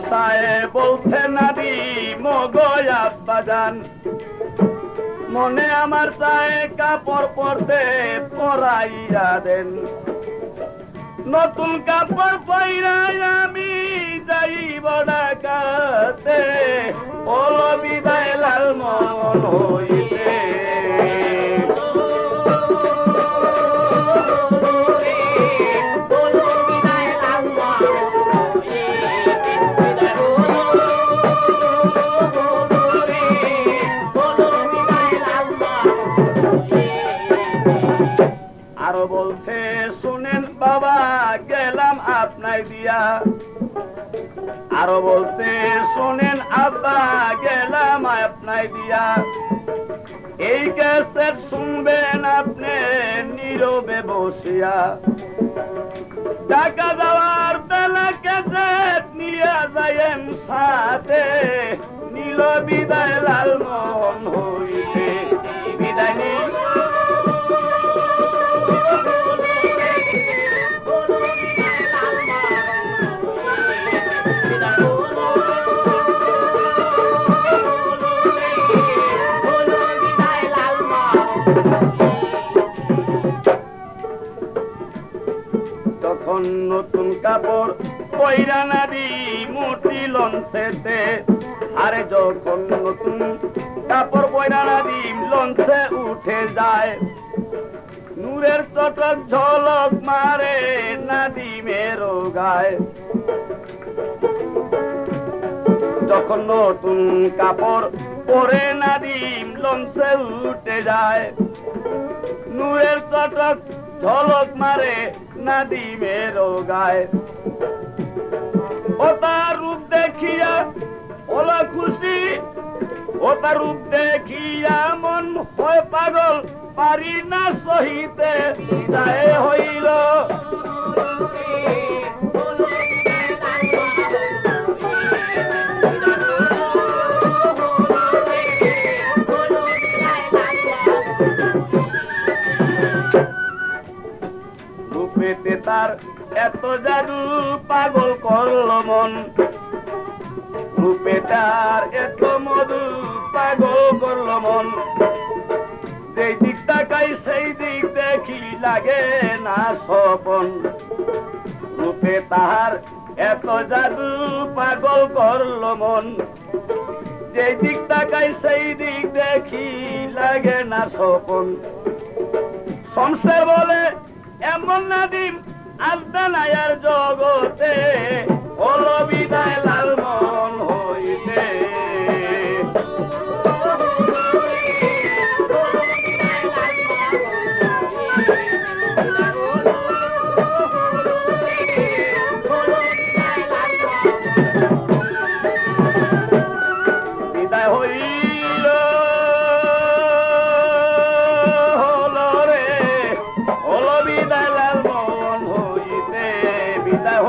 ভাষায় বলছে নাদিম গো আব্বাজান, মনে আমার চায় কাপড় পরতে পরাইয়া দেন। নতুন কাপড় পরাই আমি যাইব ঢাকাতে, ওলো বিদায় লালমোহন হইতে। আরো বলছে শুনেন বাবা গেলাম আপনাই দিয়া, আরো বলছে শোনেন আব্বা গেলাম আপনাই দিয়া। এই ক্যাসেট শুনবেন আপনি নীরবে বসিয়া, ঢাকা যাওয়ার বেলা ক্যাসেট নিয়ে যাইয়েন সাথে, নীল বিদায় লালমোহন হইতে। বিদায় নি তখন নতুন কাপড় পয়রা নাদিম উঠিল লঞ্চেতে। আরে যখন নতুন কাপড় পয়রা নাদিম লঞ্চে উঠে যায়, নূরের চটক ঝলক মারে নাদিমের গায়। যখন নতুন কাপড় পরে নাদিম লঞ্চে উঠে যায়, নূরের চটক ঝলক মারে নাদিমের গায়। ও তার রূপ দেখিয়া ওলা খুশি, ও তার রূপ দেখিয়া মন হয় পাগল, পারি না সহিতে বিদায় হইল। রূপেতে তার এত জাদু পাগল করল মন, রূপে তার এত মধু পাগল করল মন। যেই দিক তাকাই সেই দিক দেখি লাগে না স্বপন, রূপে তাহার এত জাদু পাগল করল মন। যেই দিক তাকাই সেই দিক দেখি লাগে না স্বপন। সংসার বলে এমন নাদিম আজদানায়ার জগতে, হলো বিদায় লালমোহন হইতে। বিদায় হইল হলো রে, হলো বিদায় লালমোহন হইতে। বিদায়